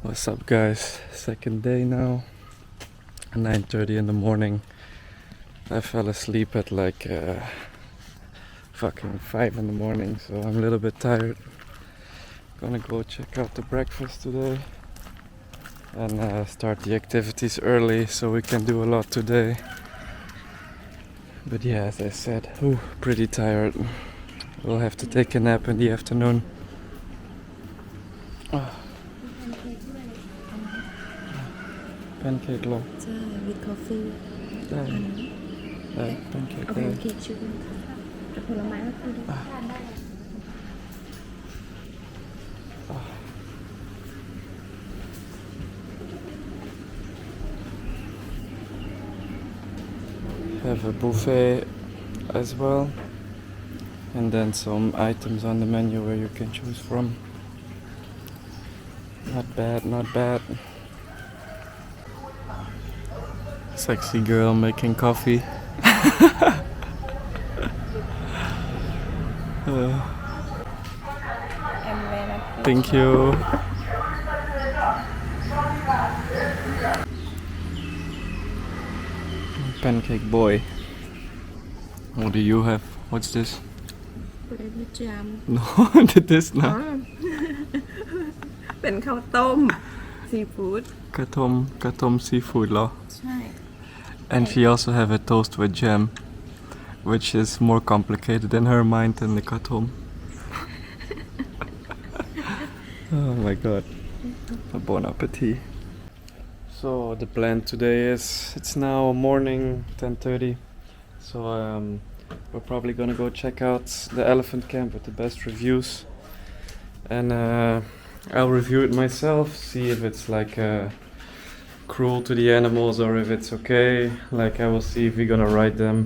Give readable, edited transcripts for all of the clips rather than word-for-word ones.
What's up, guys? Second day now. 9:30 in the morning. I fell asleep at like fucking 5 in the morning, so I'm a little bit tired. Gonna go check out the breakfast today and start the activities early so we can do a lot today. But yeah, as I said, pretty tired. We'll have to take a nap in the afternoon. Pancake เหรอ ใช่ with coffee ได้ pancake เอา ได้ pancake ชุดนึงกับผลไม้ก็คือได้ทานได้ Have a buffet as well, and then some items on the menu where you can choose from. Not bad, not bad. Sexy girl making coffee. Thank you. Pancake boy. What do you have? What's this? bread jam No, this นะ เป็นข้าวต้มซีฟู้ด กระทม seafood เหรอ ใช่ And she also have a toast with jam, which is more complicated in her mind than the katom. Oh my god. Bon appetit. So the plan today is, it's now morning 10:30. So we're probably gonna go check out the elephant camp with the best reviews. And I'll review it myself, see if it's like cruel to the animals or if it's okay. Like I will see if we're gonna ride them.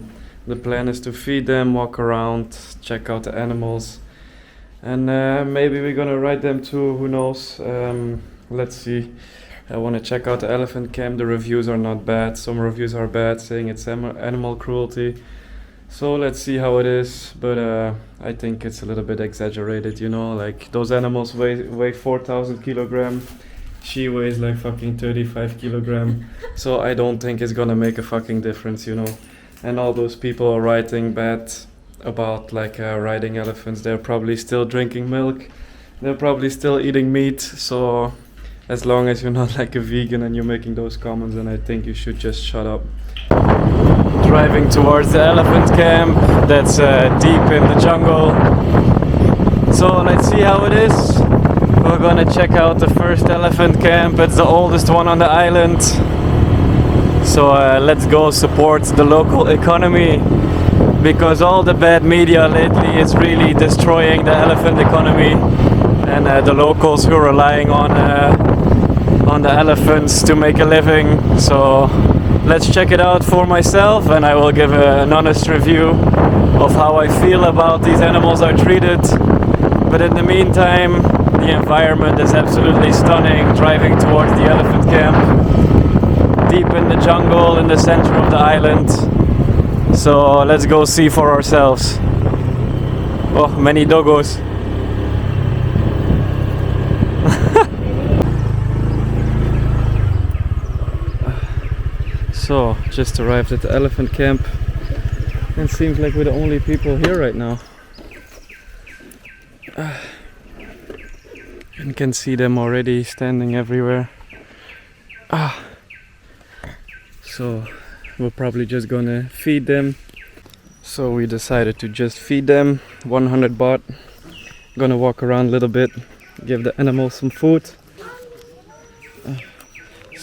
The plan is to feed them, walk around, check out the animals, and maybe we're gonna ride them too, who knows. Let's see. I want to check out the elephant camp. The reviews are not bad. Some reviews are bad, saying it's animal cruelty. So let's see how it is, but I think it's a little bit exaggerated, you know, like those animals weigh 4,000 kilogram. She weighs like fucking 35 kilogram. So I don't think it's gonna make a fucking difference, you know. And all those people are writing bad about like riding elephants. They're probably still drinking milk. They're probably still eating meat. So as long as you're not like a vegan and you're making those comments, then I think you should just shut up. Driving towards the elephant camp that's deep in the jungle. So let's see how it is. We're gonna check out the first elephant camp. It's the oldest one on the island. So let's go support the local economy, because all the bad media lately is really destroying the elephant economy and the locals who are relying on the elephants to make a living. So let's check it out for myself, and I will give an honest review of how I feel about these animals are treated. But in the meantime, the environment is absolutely stunning. Driving towards the elephant camp, deep in the jungle in the center of the island. So let's go see for ourselves. Oh, many doggos. So, just arrived at the elephant camp, and seems like we're the only people here right now. You can see them already standing everywhere. So, we're probably just gonna feed them. So we decided to just feed them 100 baht. Gonna walk around a little bit, give the animals some food.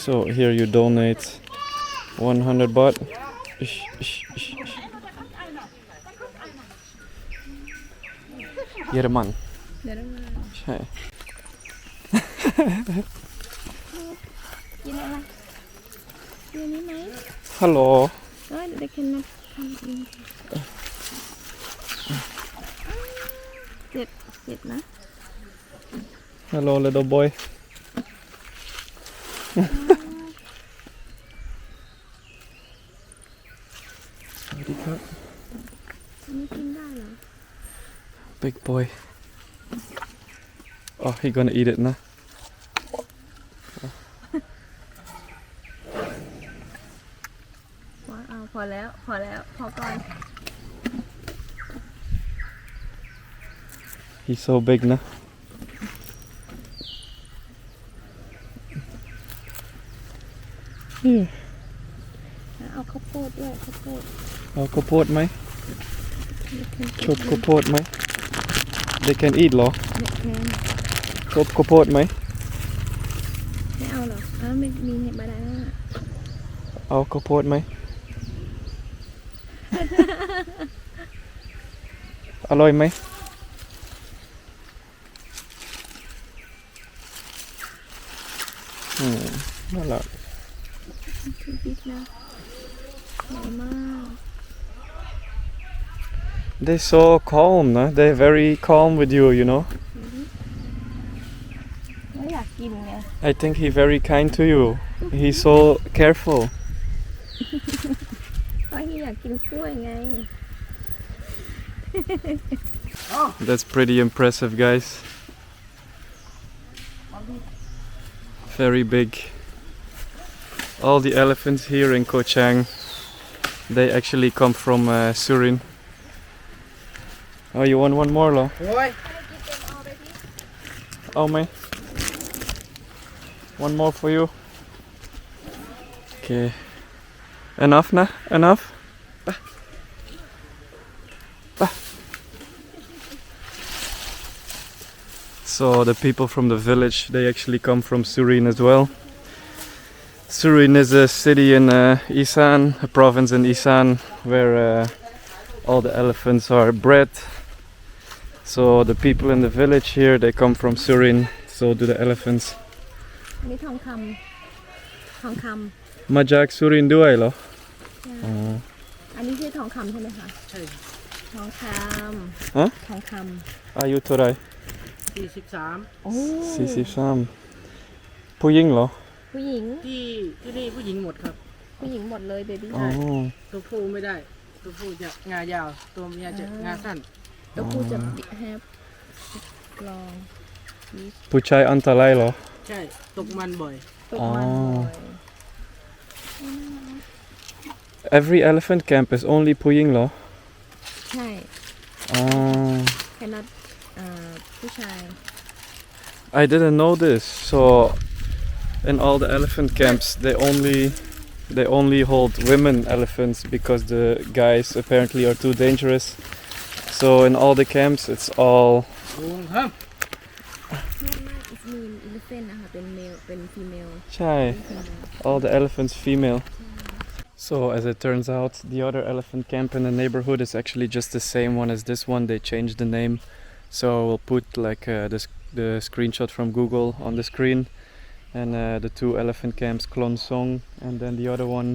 So here you donate 100 baht. Yereman. เดี๋ยวเรามา ใช่ กินอะไรกินอันนี้ไหม ฮัลโหล เดี๋ยวได้กินนะทำเองเจ็บนะ Hello little boy. สวัสดีครับ อันนี้กินได้เหรอ Big boy. Oh, he gonna eat it, nah? พอแล้วพอก่อน He's so big, nah? เอาข้าวโพดด้วยข้าวโพด เอาข้าวโพดไหมชอบข้าวโพดไหม They can eat เหรอ ชอบข้าวโพดไหม ไม่เอาหรอไม่มีเห็ดบานาน่า เอาข้าวโพดไหม อร่อยไหม น่ารัก บิ๊กนะใหญ่มาก They're so calm, nah? They're very calm with you, you know? ไม่อยากกินไง I think he's very kind to you. He's so careful. เพราะที่อยากกินกล้วยไง That's pretty impressive, guys. Very big. All the elephants here in Chang, they actually come from Surin. Oh, you want one more, Lo? Oh, my. One more for you. Okay. Enough, nah? Enough? So the people from the village, they actually come from Surin as well. Surin is a city in Isan, a province in Isan, where all the elephants are bred. So the people in the village here, they come from Surin, so do the elephants. อันนี้ทองคำ มาจากสุรินทร์ด้วยเหรอ อ๋อ อันนี้คือทองคำใช่ไหมคะ ใช่ ทองค ฮะ ำทองค อายุเท่าไหร่ 43 ำโอ้ 43ผู้หญิงเหรอ ผู้หญิง ที่นี่ผู้หญิงหมดครับ ผู้หญิงหมดเลยเบบี้ อ๋อ ตัวผู้ไม่ได้ ตัวผู้จะงายาว ตัวเมียจะงาสั้น แล้วผู้จะแฮปลอง ผู้ชายอันตรายเหรอ ใช่ตกมันบ่อย ตกมันบ่อย Every elephant camp is only ผู้หญิงเหรอ ใช่ อ๋อ แค่นัดผู้ชาย I didn't know this. So in all the elephant camps, they only hold women elephants because the guys apparently are too dangerous. So in all the camps, it's all ลุงครับ มีอิเลฟเฟนนะคะเป็นเมลเป็นฟีเมล shy. All the elephants female. So as it turns out, the other elephant camp in the neighborhood is actually just the same one as this one. They changed the name. So we'll put like the screenshot from Google on the screen, and the two elephant camps, Klon Song, and then the other one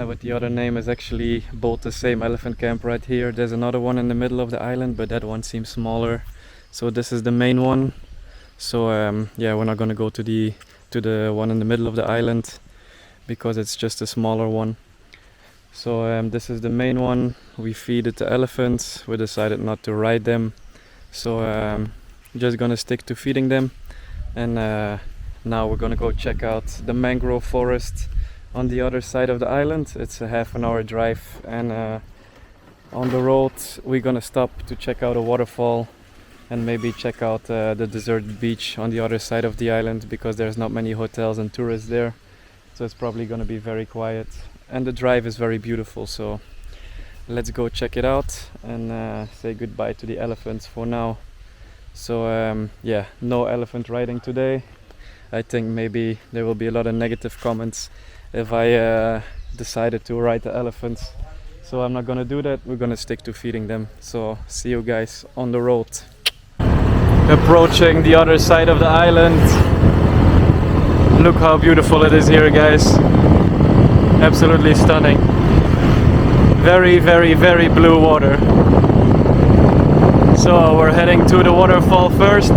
with the other name is actually both the same elephant camp right here. There's another one in the middle of the island, but that one seems smaller. So this is the main one. So yeah, we're not gonna go to the one in the middle of the island because it's just a smaller one. So this is the main one. We feed it to elephants. We decided not to ride them. So just gonna stick to feeding them, and now we're gonna go check out the mangrove forest on the other side of the island. It's a half an hour drive, and on the road we're gonna stop to check out a waterfall and maybe check out the deserted beach on the other side of the island because there's not many hotels and tourists there, so it's probably gonna be very quiet, and the drive is very beautiful. So let's go check it out and say goodbye to the elephants for now. So yeah, no elephant riding today. I think maybe there will be a lot of negative comments if I decided to ride the elephants. So I'm not gonna do that. We're gonna stick to feeding them. So see you guys on the road. Approaching the other side of the island. Look how beautiful it is here, guys. Absolutely stunning. Very, very, very blue water. So we're heading to the waterfall first.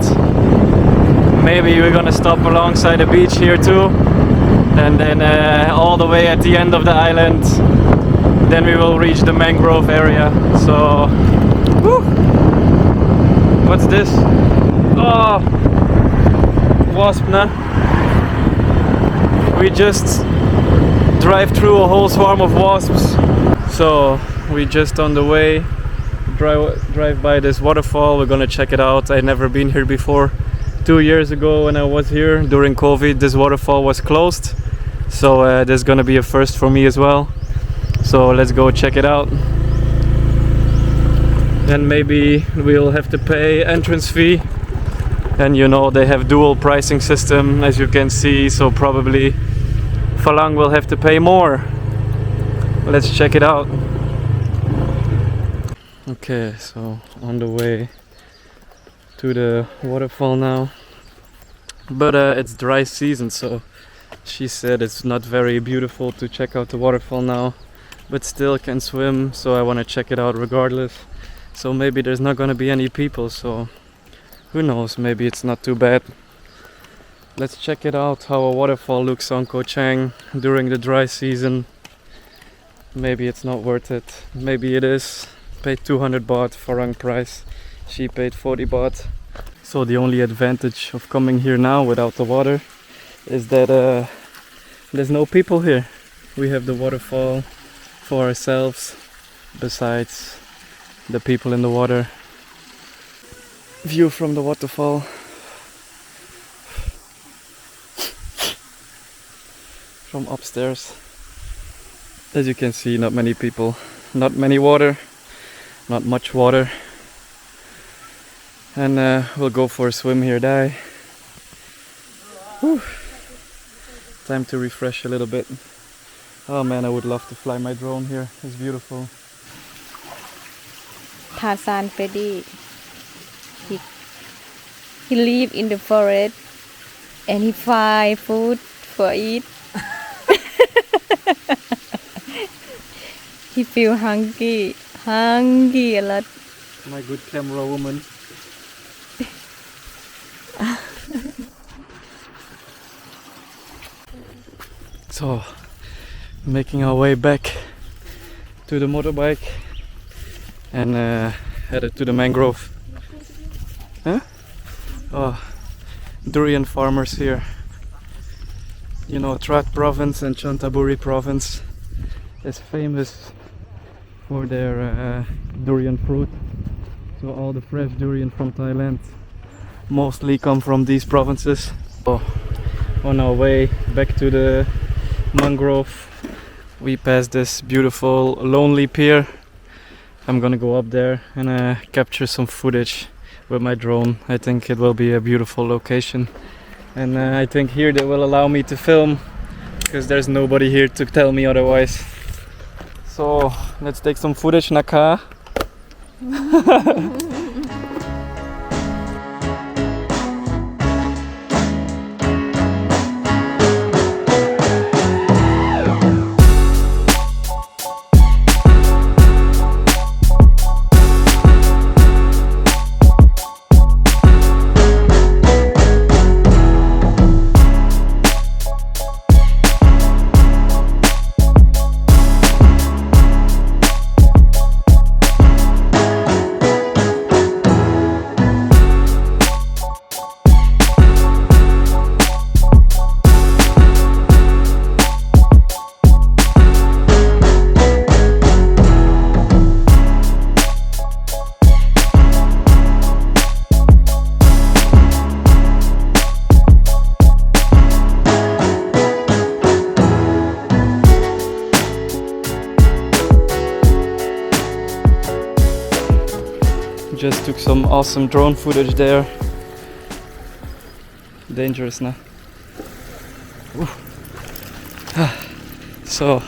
Maybe we're gonna stop alongside the beach here too, and then all the way at the end of the island, then we will reach the mangrove area. So woo! What's this? Oh, wasp, nah? We just drive through a whole swarm of wasps. So we just on the way drive by this waterfall. We're gonna check it out. I've never been here before. 2 years ago when I was here during COVID, this waterfall was closed. So this is gonna be a first for me as well. So let's go check it out. And maybe we'll have to pay entrance fee. And you know they have dual pricing system as you can see, so probably Falang will have to pay more. Let's check it out. Okay, so on the way to the waterfall now. But it's dry season, so she said it's not very beautiful to check out the waterfall now, but still can swim, so I want to check it out regardless. So maybe there's not gonna be any people, so who knows, maybe it's not too bad. Let's check it out how a waterfall looks on Koh Chang during the dry season. Maybe it's not worth it, maybe it is. Paid 200 baht Farang price, she paid 40 baht. So the only advantage of coming here now without the water is that there's no people here. We have the waterfall for ourselves besides the people in the water. View from the waterfall. From upstairs. As you can see, not many people, not many water, not much water. And we'll go for a swim here, Dai. Whew. Time to refresh a little bit. Oh man, I would love to fly my drone here. It's beautiful. Tarzan Freddy. He live in the forest and he find food for eat. He feel hungry a lot. My good camera woman. So, making our way back to the motorbike and headed to the mangrove. Huh? Oh, Durian farmers here. You know, Trat province and Chantaburi province is famous for their durian fruit. So all the fresh durian from Thailand mostly come from these provinces. So on our way back to the mangrove, we passed this beautiful lonely pier. I'm gonna go up there and capture some footage with my drone. I think it will be a beautiful location, and I think here they will allow me to film because there's nobody here to tell me otherwise. So let's take some footage, Naka. Just took some awesome drone footage there. Dangerous, nah? So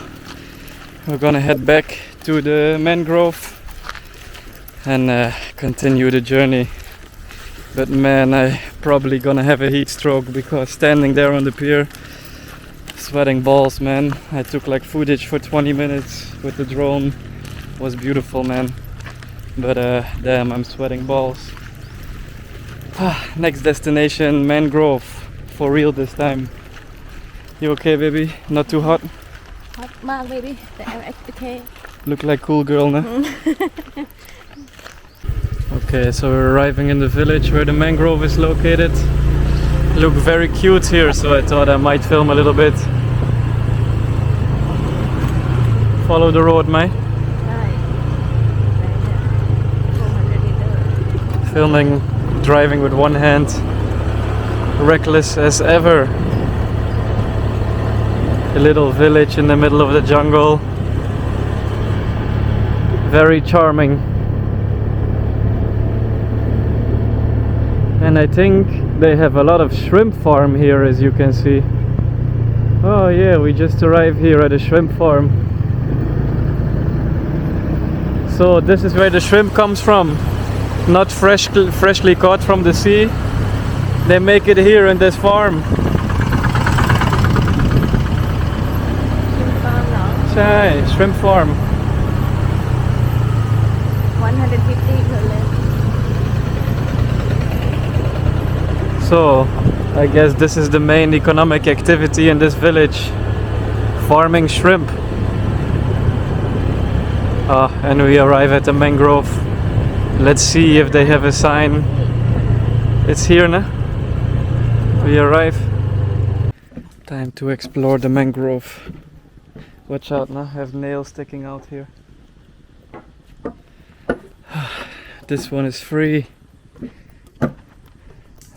we're gonna head back to the mangrove and continue the journey. But man, I probably gonna have a heat stroke because standing there on the pier, sweating balls, man. I took like footage for 20 minutes with the drone. It was beautiful, man. But damn, I'm sweating balls. Next destination, mangrove. For real this time. You okay, baby? Not too hot? Hot mad, baby. I'm okay. Look like cool girl, nah? Okay, so we're arriving in the village where the mangrove is located. look very cute here, so I thought I might film a little bit. Follow the road, mate. ใช่400 liter Filming, driving with one hand, reckless as ever. A little village in the middle of the jungle. Very charming. And I think they have a lot of shrimp farm here, as you can see. Oh yeah, we just arrived here at a shrimp farm. So this is where the shrimp comes from, not freshly caught from the sea. They make it here in this farm. ชิมฟาร์มเหรอ ใช่ shrimp farm. 150 per leg So I guess this is the main economic activity in this village, farming shrimp. And we arrive at the mangrove. Let's see if they have a sign. It's here now. We arrive. Time to explore the mangrove. Watch out now, have nails sticking out here. This one is free.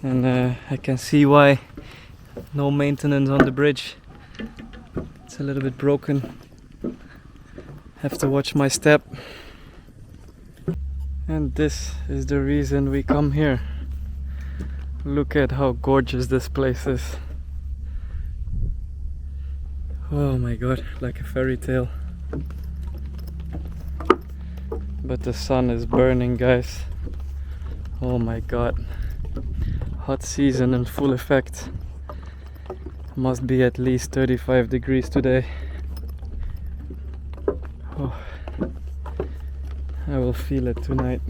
And I can see why. No maintenance on the bridge. It's a little bit broken. Have to watch my step. And this is the reason we come here. Look at how gorgeous this place is. Oh my god, like a fairy tale. But the sun is burning, guys. Oh my god. Hot season in full effect. Must be at least 35 degrees today. Oh, I will feel it tonight.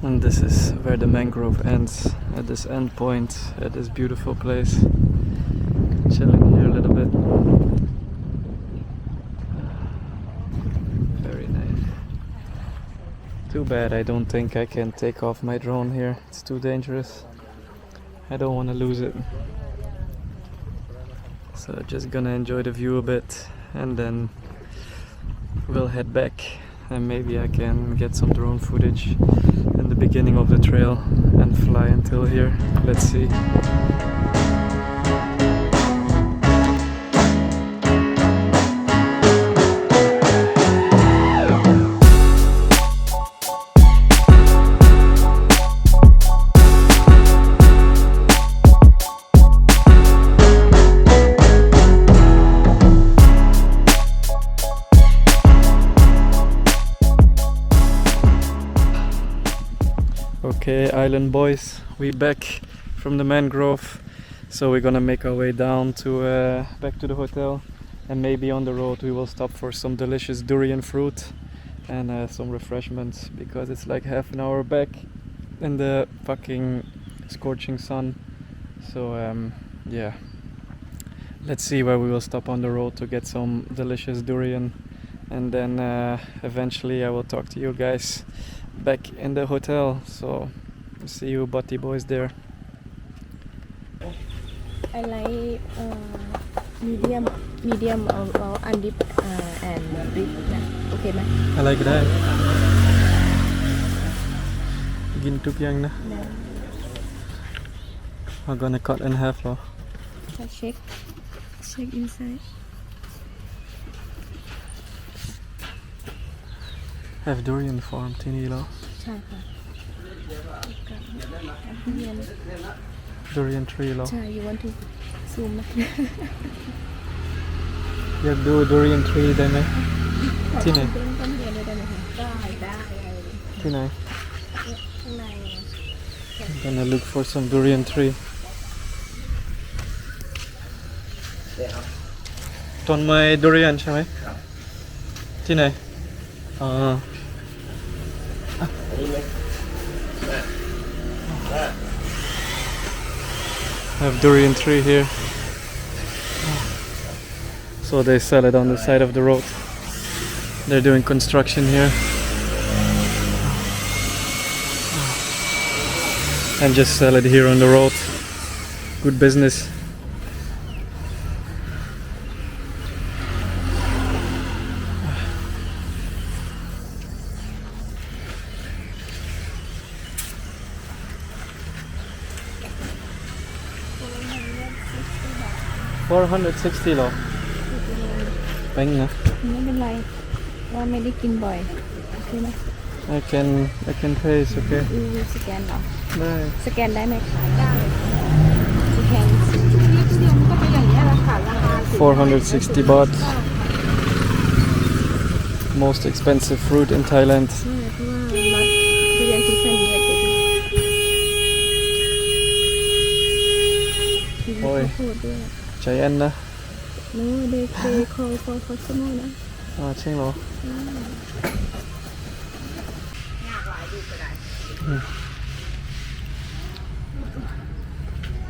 And this is where the mangrove ends, at this end point, at this beautiful place. Chilling here a little bit. Very nice. Too bad I don't think I can take off my drone here. It's too dangerous. I don't want to lose it. So just gonna enjoy the view a bit and then we'll head back and maybe I can get some drone footage in the beginning of the trail and fly until here. Let's see. Okay, island boys, we back from the mangrove, so we're gonna make our way down to back to the hotel, and maybe on the road we will stop for some delicious durian fruit and some refreshments, because it's like half an hour back in the fucking scorching sun. So yeah, let's see where we will stop on the road to get some delicious durian, and then eventually I will talk to you guys back in the hotel. So see you butty boys there. I like medium or undip and dip นะโอเคไหม I like that. กินทุกอย่างนะ I'm gonna cut in half เหรอ check inside Have durian farm ที่นี่เหรอ ใช่ค่ะ durian tree เหรอ ใช่ you want to zoom ไหม อยากดู durian tree ได้ไหม ที่ไหน เป็นต้นเรียนได้ไหมคะได้ ที่ไหน ข้างใน I'm gonna look for some durian tree ต้นไม้ durian ใช่ไหม ที่ไหน อ๋อ I have durian tree here. So they sell it on the side of the road. They're doing construction here. and just sell it here on the road. Good business. $460 หรอแป้งนะ ไม่เป็นไรว่าไม่ได้กินบ่อยโอเคไหม I can pay it's okay สแกนเหรอ ได้ สแกนได้ไหมคะได้สแกน ก็เป็นอย่างนี้ยแหละค่ะราคา 460 baht most expensive fruit in Thailand ใช่เพราะว่าทุเรียนซีซั่นนี้จะดี โอ้ย พูดด้วย ใจแอนนะ โน้เด็กๆคอฟอสโมนะ จริงเหรอ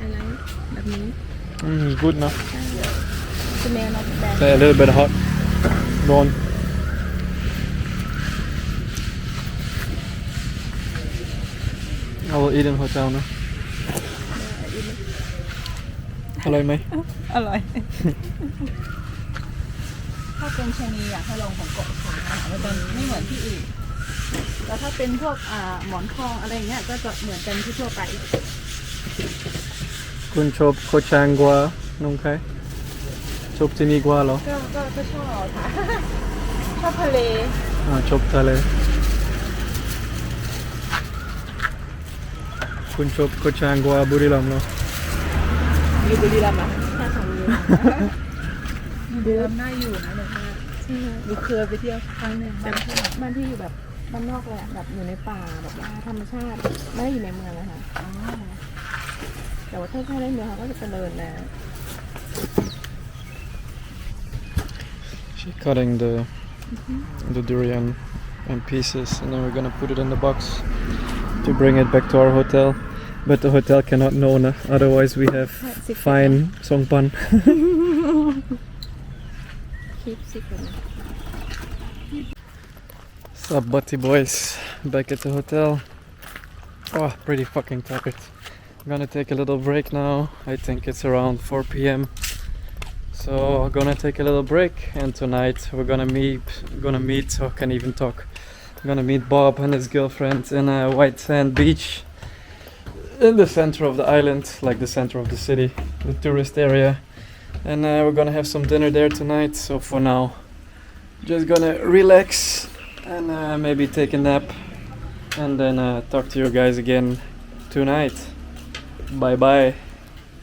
อะไรแบบนี้ good นะ สเมลนอตแบน Say a little bit hotร้อน I will eat in hotel นะอร่อยไหม อร่อย ถ้าเป็นชะนีอยากให้ลองของเกาะขามันจะไม่เหมือนที่อื่นแล้วถ้าเป็นพวกหมอนทองอะไรเงี้ยก็จะเหมือนกันที่ทั่วไป คุณชอบโคชางกว่าน้องใครชอบที่นี่กว่าเหรอ ก็ชอบค่ะ ชอบทะเล ชอบทะเลคุณชอบโคชางกว่าบุรีรัมย์เหรอ อยู่บุรีรัมย์นะถ้าทางนี้บุรีรัมย์น่าอยู่นะเนี่ยดูเคยไปเที่ยวครั้งหนึ่ง บ้านที่อยู่แบบบ้านนอกเลยอะแบบอยู่ในป่าแบบว่าธรรมชาติไม่ได้อยู่ในเมืองนะคะแต่ว่าถ้าได้เมืองเขาก็จะเจริญแล้ว She's cutting the durian in pieces and then we're gonna put it in the box to bring it back to our hotel. But the hotel cannot know, na? Otherwise we have fine songpan. keep secret Sup, Butty boys? Back at the hotel. Oh, pretty fucking tired. I'm gonna take a little break now. I think it's around 4 p.m. So I'm gonna take a little break, and tonight we're gonna meet, or can even talk. I'm gonna meet Bob and his girlfriend in a white sand beach in the center of the island, like the center of the city, the tourist area. And we're gonna have some dinner there tonight. So for now, just gonna relax and maybe take a nap, and then talk to you guys again tonight. Bye bye.